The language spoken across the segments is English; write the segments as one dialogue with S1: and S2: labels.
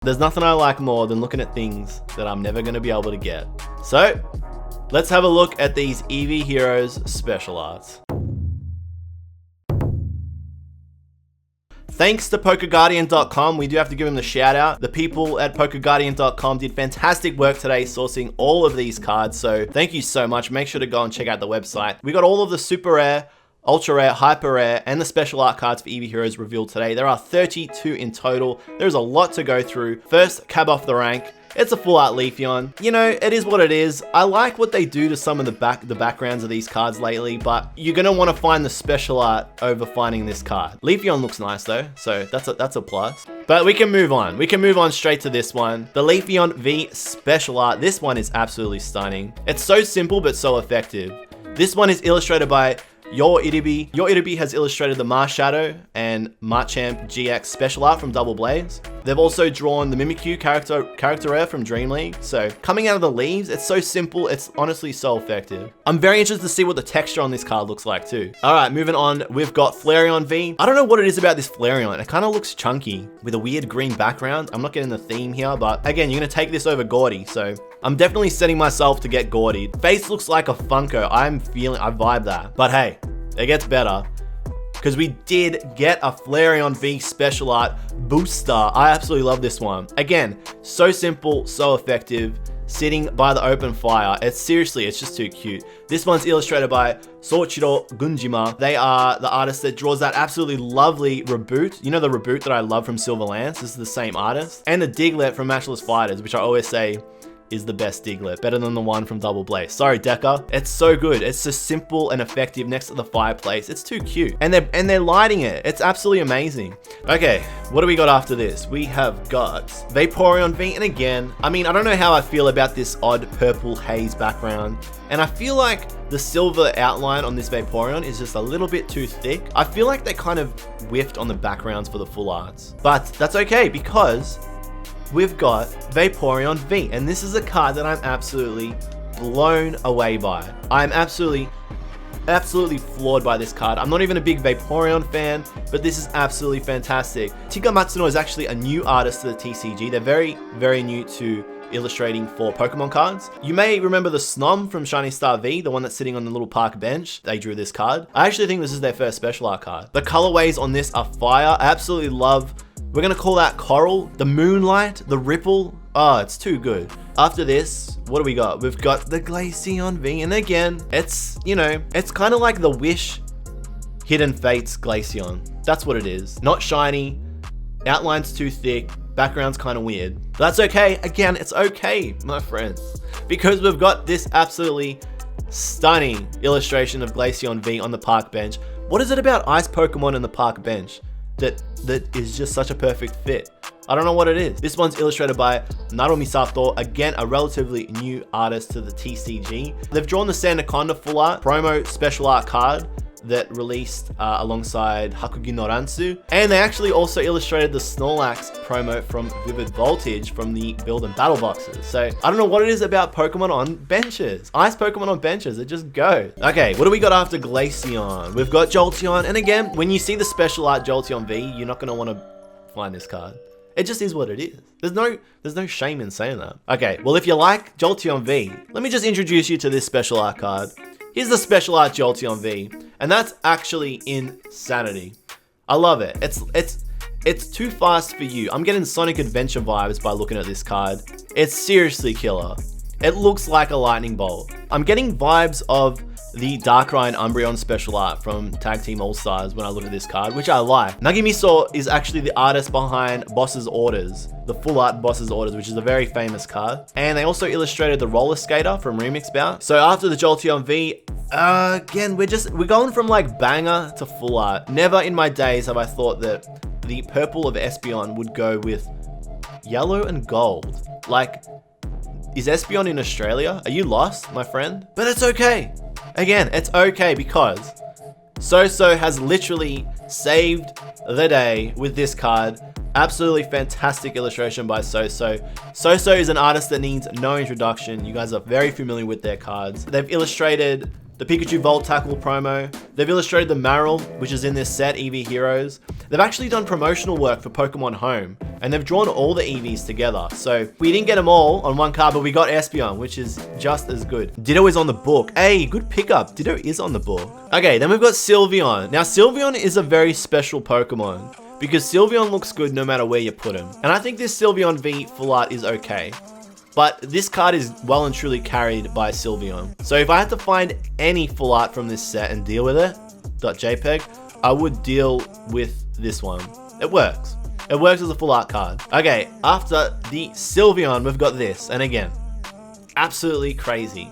S1: There's nothing I like more than looking at things that I'm never going to be able to get. So, let's have a look at these Eevee Heroes Special Arts. Thanks to PokeGuardian.com, we do have to give them the shout out. The people at PokeGuardian.com did fantastic work today sourcing all of these cards, so thank you so much. Make sure to go and check out the website. We got all of the super rare, ultra rare, hyper rare, and the special art cards for Eevee Heroes revealed today. There are 32 in total. There's a lot to go through. First, cab off the rank. It's a full art Leafeon. You know, it is what it is. I like what they do to some of the backgrounds of these cards lately, but you're gonna want to find the special art over finding this card. Leafeon looks nice though, so that's a plus. But we can move on. We can move on straight to this one. The Sylveon V Special Art. This one is absolutely stunning. It's so simple but so effective. This one is illustrated by Your Eevee. Your Eevee has illustrated the Marshadow and Machamp GX special art from Double Blaze. They've also drawn the Mimikyu character rare from Dream League. So coming out of the leaves, it's so simple. It's honestly so effective. I'm very interested to see what the texture on this card looks like too. All right, moving on. We've got Flareon V. I don't know what it is about this Flareon. It kind of looks chunky with a weird green background. I'm not getting the theme here, but again, you're gonna take this over Gordy. So I'm definitely setting myself to get Gordied. Face looks like a Funko. I vibe that. But hey, it gets better, because we did get a Flareon V Special Art booster. I absolutely love this one. Again, so simple, so effective, sitting by the open fire. It's just too cute. This one's illustrated by Soichiro Gunjima. They are the artist that draws that absolutely lovely Reboot. You know the Reboot that I love from Silverlands? This is the same artist. And the Diglett from Matchless Fighters, which I always say is the best Diglett, better than the one from Double Blaze. Sorry, Deca. It's so good. It's just simple and effective next to the fireplace. It's too cute. And they're lighting it. It's absolutely amazing. Okay, what do we got after this? We have got Vaporeon V, and again, I mean, I don't know how I feel about this odd purple haze background. And I feel like the silver outline on this Vaporeon is just a little bit too thick. I feel like they kind of whiffed on the backgrounds for the full arts. But that's okay, because we've got Vaporeon V, and this is a card that I'm absolutely blown away by. I'm absolutely floored by this card. I'm not even a big Vaporeon fan, but this is absolutely fantastic. Tika Matsuno is actually a new artist to the TCG. They're very, very new to illustrating for Pokemon cards. You may remember the Snom from Shiny Star V, the one that's sitting on the little park bench. They drew this card. I actually think this is their first special art card. The colorways on this are fire. I absolutely love. We're gonna call that Coral, the Moonlight, the Ripple. Oh, it's too good. After this, what do we got? We've got the Glaceon V, and again, it's, you know, it's kind of like the Wish Hidden Fates Glaceon. That's what it is. Not shiny, outline's too thick, background's kind of weird. But that's okay. Again, it's okay, my friends, because we've got this absolutely stunning illustration of Glaceon V on the park bench. What is it about ice Pokemon in the park bench that is just such a perfect fit? I don't know what it is. This one's illustrated by Naruto Misato, again a relatively new artist to the TCG. They've drawn the Sandaconda full art promo special art card that released alongside Hakugi no Ransu, and they actually also illustrated the Snorlax promo from Vivid Voltage from the Build and Battle boxes. So I don't know what it is about Pokemon on benches. Ice Pokemon on benches, it just goes. Okay, what do we got after Glaceon? We've got Jolteon, and again, when you see the special art Jolteon V, you're not gonna want to find this card. It just is what it is. There's no shame in saying that. Okay, well, if you like Jolteon V, let me just introduce you to this special art card. Here's the special art Jolteon V, and that's actually insanity. I love it. It's too fast for you. I'm getting Sonic Adventure vibes by looking at this card. It's seriously killer. It looks like a lightning bolt. I'm getting vibes of the Darkrai and Umbreon special art from Tag Team All-Stars when I look at this card, which I like. Nagimiso is actually the artist behind Boss's Orders, the full art Boss's Orders, which is a very famous card. And they also illustrated the Roller Skater from Remix Bout. So after the Jolteon V, again, we're going from like banger to full art. Never in my days have I thought that the purple of Espeon would go with yellow and gold. Like, is Espeon in Australia? Are you lost, my friend? But it's okay. Again, it's okay, because So has literally saved the day with this card. Absolutely fantastic illustration by So. So is an artist that needs no introduction. You guys are very familiar with their cards. They've illustrated the Pikachu Volt Tackle promo. They've illustrated the Marill, which is in this set, Eevee Heroes. They've actually done promotional work for Pokemon Home, and they've drawn all the Eevees together. So we didn't get them all on one card, but we got Espeon, which is just as good. Ditto is on the book. Hey, good pickup. Ditto is on the book. Okay, then we've got Sylveon. Now, Sylveon is a very special Pokemon because Sylveon looks good no matter where you put him. And I think this Sylveon V full art is okay. But this card is well and truly carried by Sylveon. So if I had to find any full art from this set and deal with it, .jpg, I would deal with this one. It works. It works as a full art card. Okay, after the Sylveon, we've got this. And again, absolutely crazy.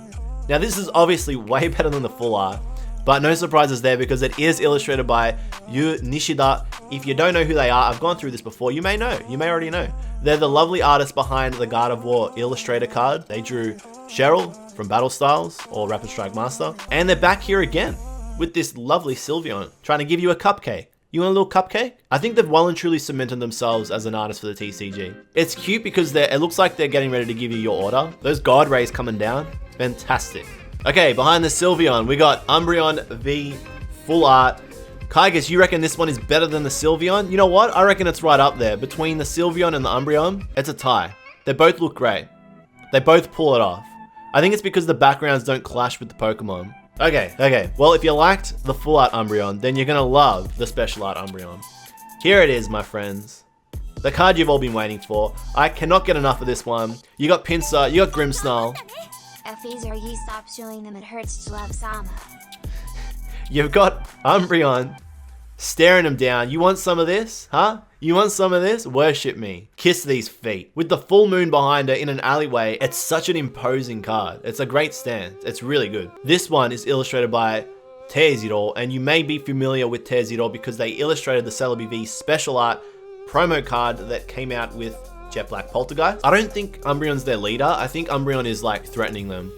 S1: Now this is obviously way better than the full art, but no surprises there because it is illustrated by Yu Nishida. If you don't know who they are, I've gone through this before. You may know. You may already know. They're the lovely artists behind the God of War Illustrator card. They drew Cheryl from Battle Styles or Rapid Strike Master. And they're back here again with this lovely Sylveon, trying to give you a cupcake. You want a little cupcake? I think they've well and truly cemented themselves as an artist for the TCG. It's cute because it looks like they're getting ready to give you your order. Those God rays coming down, fantastic. Okay, behind the Sylveon, we got Umbreon V full art. Kaigus, you reckon this one is better than the Sylveon? You know what? I reckon it's right up there. Between the Sylveon and the Umbreon, it's a tie. They both look great. They both pull it off. I think it's because the backgrounds don't clash with the Pokemon. Okay. Well, if you liked the full art Umbreon, then you're gonna love the special art Umbreon. Here it is, my friends. The card you've all been waiting for. I cannot get enough of this one. You got Pinsir, you got Grimmsnarl.
S2: Effizer, you stop showing them, it hurts to love Sama.
S1: You've got Umbreon staring him down. You want some of this? Huh? You want some of this? Worship me. Kiss these feet. With the full moon behind her in an alleyway, it's such an imposing card. It's a great stance. It's really good. This one is illustrated by Terzidor, and you may be familiar with Terzidor because they illustrated the Celebi V Special Art promo card that came out with Jet Black Poltergeist. I don't think Umbreon's their leader. I think Umbreon is like threatening them.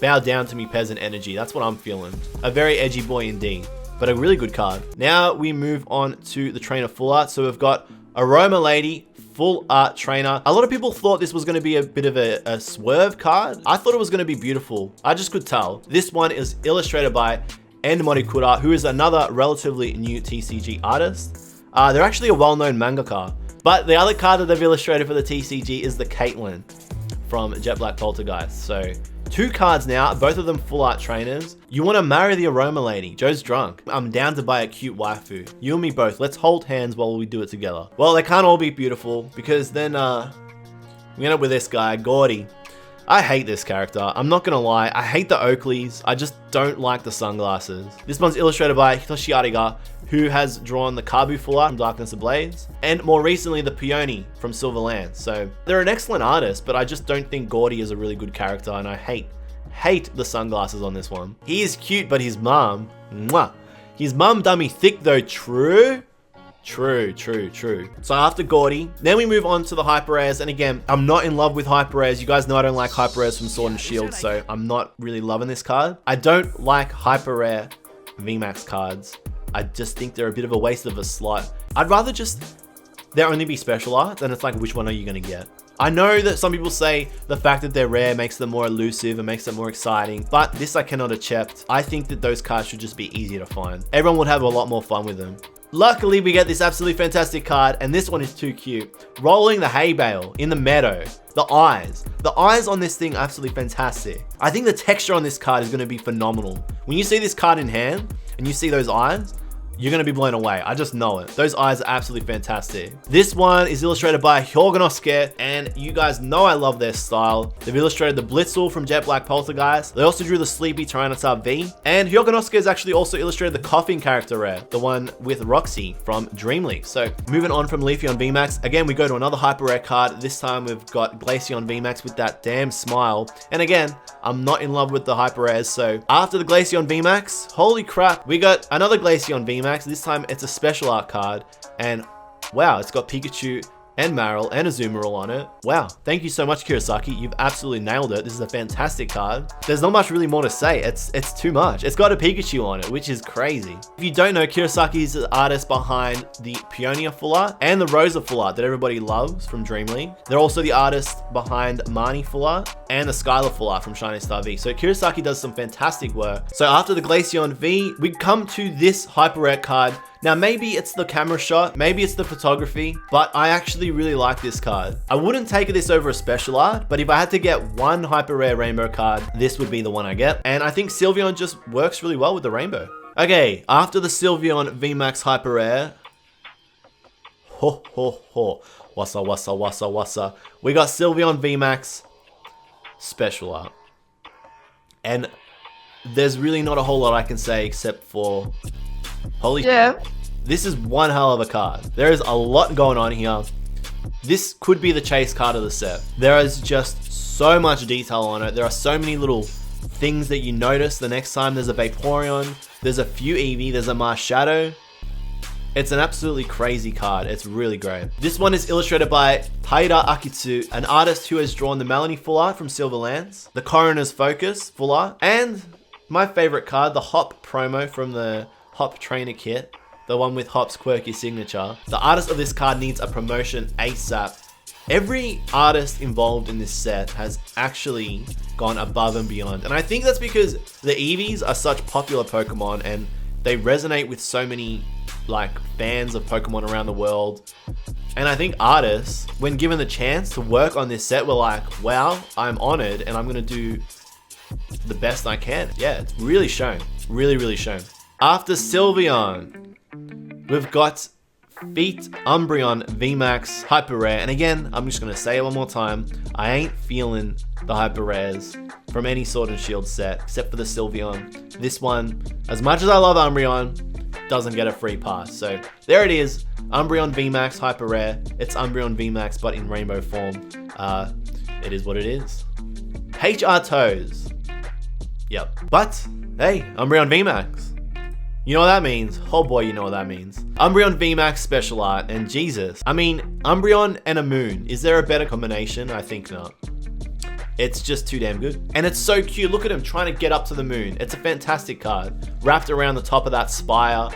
S1: Bow down to me, peasant energy. That's what I'm feeling. A very edgy boy indeed, but a really good card. Now we move on to the trainer full art. So we've got Aroma Lady full art trainer. A lot of people thought this was going to be a bit of a swerve card. I thought it was going to be beautiful. I just could tell. This one is illustrated by En Morikura, who is another relatively new TCG artist. They're actually a well-known mangaka. But the other card that they've illustrated for the TCG is the Caitlyn from Jet Black Poltergeist. So 2 cards now, both of them full art trainers. You want to marry the Aroma Lady. Joe's drunk. I'm down to buy a cute waifu. You and me both. Let's hold hands while we do it together. Well, they can't all be beautiful because then we end up with this guy, Gordy. I hate this character. I'm not gonna lie. I hate the Oakleys. I just don't like the sunglasses. This one's illustrated by Hitoshi Ariga, who has drawn the Kabu full art from Darkness Ablaze, and more recently the Peony from Silverland. So they're an excellent artist, but I just don't think Gordy is a really good character, and I hate the sunglasses on this one. He is cute, but his mum, mwah. His mum done me thick though, true. So after Gordy, then we move on to the Hyper Rares, and again, I'm not in love with Hyper Rares. You guys know I don't like Hyper Rares from Sword and Shield, so I'm not really loving this card. I don't like Hyper Rare VMAX cards. I just think they're a bit of a waste of a slot. I'd rather just there only be special art, and it's like, which one are you gonna get? I know that some people say the fact that they're rare makes them more elusive and makes them more exciting, but this I cannot accept. I think that those cards should just be easier to find. Everyone would have a lot more fun with them. Luckily, we get this absolutely fantastic card, and this one is too cute. Rolling the hay bale in the meadow. The eyes on this thing are absolutely fantastic. I think the texture on this card is going to be phenomenal. When you see this card in hand and you see those eyes, you're going to be blown away. I just know it. Those eyes are absolutely fantastic. This one is illustrated by Hyoganosuke, and you guys know I love their style. They've illustrated the Blitzel from Jet Black Poltergeist. They also drew the Sleepy Tyranitar V. And Hyoganosuke has actually also illustrated the Coughing character rare, the one with Roxy from Dream League. So moving on from Leafeon VMAX, again, we go to another hyper rare card. This time we've got Glaceon VMAX with that damn smile. And again, I'm not in love with the hyper rares. So after the Glaceon VMAX, holy crap, we got another Glaceon VMAX. This time it's a special art card, and wow, it's got Pikachu and Marill and Azumarill on it. Wow, thank you so much, Kurosaki. You've absolutely nailed it. This is a fantastic card. There's not much really more to say. It's too much. It's got a Pikachu on it, which is crazy. If you don't know, Kurosaki is the artist behind the Peonia Full Art and the Rosa Full Art that everybody loves from Dream League. They're also the artist behind Marnie Full Art and the Skylar Full Art from Shining Star V. So Kurosaki does some fantastic work. So after the Glaceon V, we come to this hyper rare card. Now, maybe it's the camera shot, maybe it's the photography, but I actually really like this card. I wouldn't take this over a special art, but if I had to get one hyper rare rainbow card, this would be the one I get. And I think Sylveon just works really well with the rainbow. Okay, after the Sylveon VMAX hyper rare, ho ho ho, wassa wassa wassa wassa, we got Sylveon VMAX special art. And there's really not a whole lot I can say except for holy shit. This is one hell of a card. There is a lot going on here. This could be the chase card of the set. There is just so much detail on it. There are so many little things that you notice the next time. There's a Vaporeon, there's a few Eevee, there's a Marshadow. It's an absolutely crazy card. It's really great. This one is illustrated by Taira Akitsu, an artist who has drawn the Melanie Full Art from Silverlands, the Coroner's Focus Full Art, and my favorite card, the Hop promo from the Hop Trainer Kit, the one with Hop's quirky signature. The artist of this card needs a promotion ASAP. Every artist involved in this set has actually gone above and beyond. And I think that's because the Eevees are such popular Pokemon and they resonate with so many fans of Pokemon around the world. And I think artists, when given the chance to work on this set, were like, wow, I'm honored and I'm gonna do the best I can. Yeah, it's really shown. Really, really shown. After Sylveon, we've got Feet Umbreon VMAX Hyper Rare. And again, I'm just going to say it one more time. I ain't feeling the Hyper Rares from any Sword and Shield set, except for the Sylveon. This one, as much as I love Umbreon, doesn't get a free pass. So there it is. Umbreon VMAX Hyper Rare. It's Umbreon VMAX, but in rainbow form. It is what it is. HR Toes. Yep. But, hey, Umbreon VMAX. You know what that means? Oh boy, you know what that means. Umbreon VMAX Special Art, and Jesus. I mean, Umbreon and a moon. Is there a better combination? I think not. It's just too damn good. And it's so cute. Look at him trying to get up to the moon. It's a fantastic card. Wrapped around the top of that spire.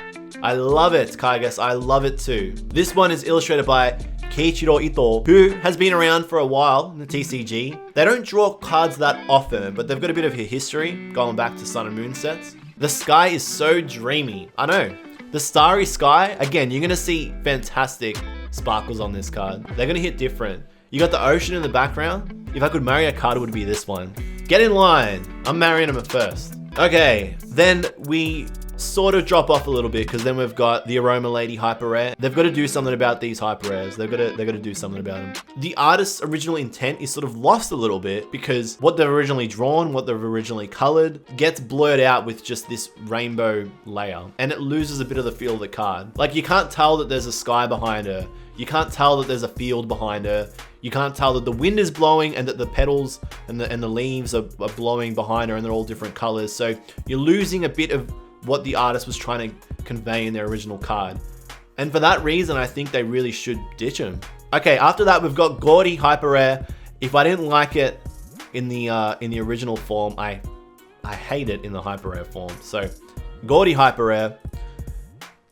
S1: I love it, Kaigas. I love it too. This one is illustrated by Keiichiro Ito, who has been around for a while in the TCG. They don't draw cards that often, but they've got a bit of a history going back to Sun and Moon sets. The sky is so dreamy. I know. The starry sky, again, you're going to see fantastic sparkles on this card. They're going to hit different. You got the ocean in the background. If I could marry a card, it would be this one. Get in line. I'm marrying him at first. Okay, then we sort of drop off a little bit because then we've got the Aroma Lady Hyper Rare. They've got to do something about these Hyper Rares. They've got to do something about them. The artist's original intent is sort of lost a little bit because what they've originally drawn, what they've originally colored, gets blurred out with just this rainbow layer, and it loses a bit of the feel of the card. Like, you can't tell that there's a sky behind her. You can't tell that there's a field behind her. You can't tell that the wind is blowing and that the petals and the leaves are blowing behind her and they're all different colors. So you're losing a bit of what the artist was trying to convey in their original card. And for that reason, I think they really should ditch him. Okay, after that, we've got Gaudy Hyper Rare. If I didn't like it in the original form, I hate it in the Hyper Rare form. So Gaudy Hyper Rare.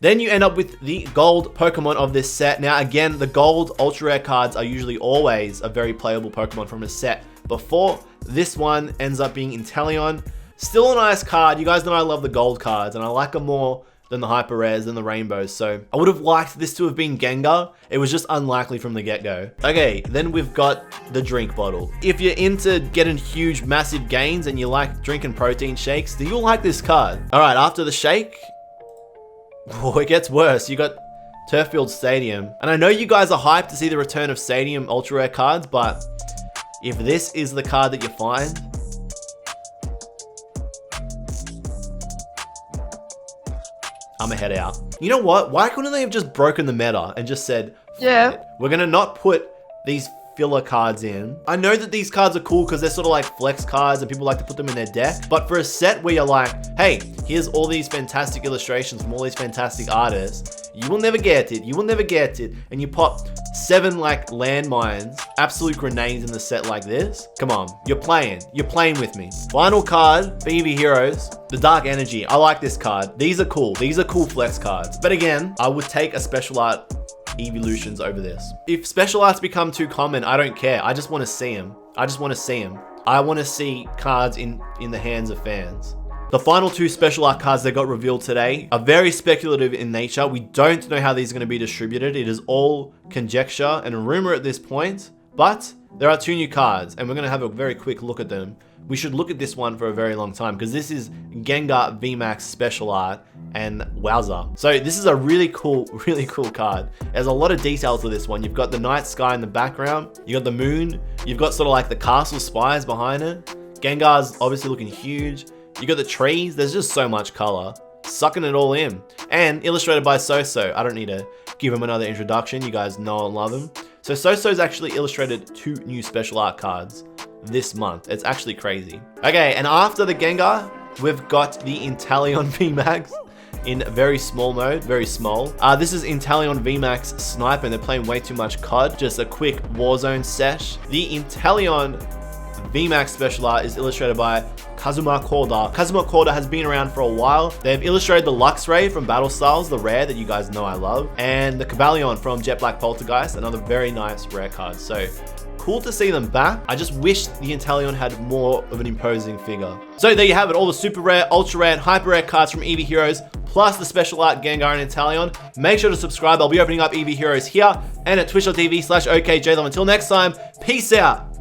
S1: Then you end up with the gold Pokemon of this set. Now, again, the gold ultra rare cards are usually always a very playable Pokemon from a set before. This one ends up being Inteleon. Still a nice card. You guys know I love the gold cards and I like them more than the hyper rares and the rainbows. So I would have liked this to have been Gengar. It was just unlikely from the get-go. Okay, then we've got the drink bottle. If you're into getting huge, massive gains and you like drinking protein shakes, then you'll like this card. All right, after the shake, oh, it gets worse. You got Turffield Stadium. And I know you guys are hyped to see the return of Stadium ultra rare cards, but if this is the card that you find, I'm a head out. You know what? Why couldn't they have just broken the meta and just said, yeah, we're gonna not put these filler cards in. I know that these cards are cool because they're sort of like flex cards and people like to put them in their deck. But for a set where you're like, hey, here's all these fantastic illustrations from all these fantastic artists, you will never get it. You will never get it. And you pop 7 like landmines, absolute grenades in the set like this. Come on, you're playing with me. Final card for Eevee Heroes, the Dark Energy. I like this card. These are cool flex cards. But again, I would take a special art Eeveelutions over this. If special arts become too common, I don't care. I just want to see them. I want to see cards in the hands of fans. The final 2 special art cards that got revealed today are very speculative in nature. We don't know how these are going to be distributed. It is all conjecture and a rumor at this point, but there are 2 new cards and we're going to have a very quick look at them. We should look at this one for a very long time because this is Gengar VMAX special art and wowza. So this is a really cool card. There's a lot of detail to this one. You've got the night sky in the background. You got the moon. You've got sort of like the castle spires behind it. Gengar's obviously looking huge. You got the trees. There's just so much color. Sucking it all in. And illustrated by Soso. I don't need to give him another introduction. You guys know and love him. So Soso's actually illustrated 2 new special art cards this month. It's actually crazy. Okay, and after the Gengar, we've got the Inteleon VMAX in very small mode, very small. This is Inteleon VMAX Sniper, and they're playing way too much COD. Just a quick Warzone sesh. The Inteleon VMAX special art is illustrated by Kazuma Koda. Kazuma Koda has been around for a while. They've illustrated the Luxray from Battle Styles, the rare that you guys know I love, and the Cobalion from Jet Black Poltergeist, another very nice rare card. So cool to see them back. I just wish the Inteleon had more of an imposing figure. So there you have it, all the super rare, ultra rare, and hyper rare cards from Eevee Heroes, plus the special art Gengar and Inteleon. Make sure to subscribe. I'll be opening up Eevee Heroes here and at twitch.tv/OKJLove. Until next time, peace out.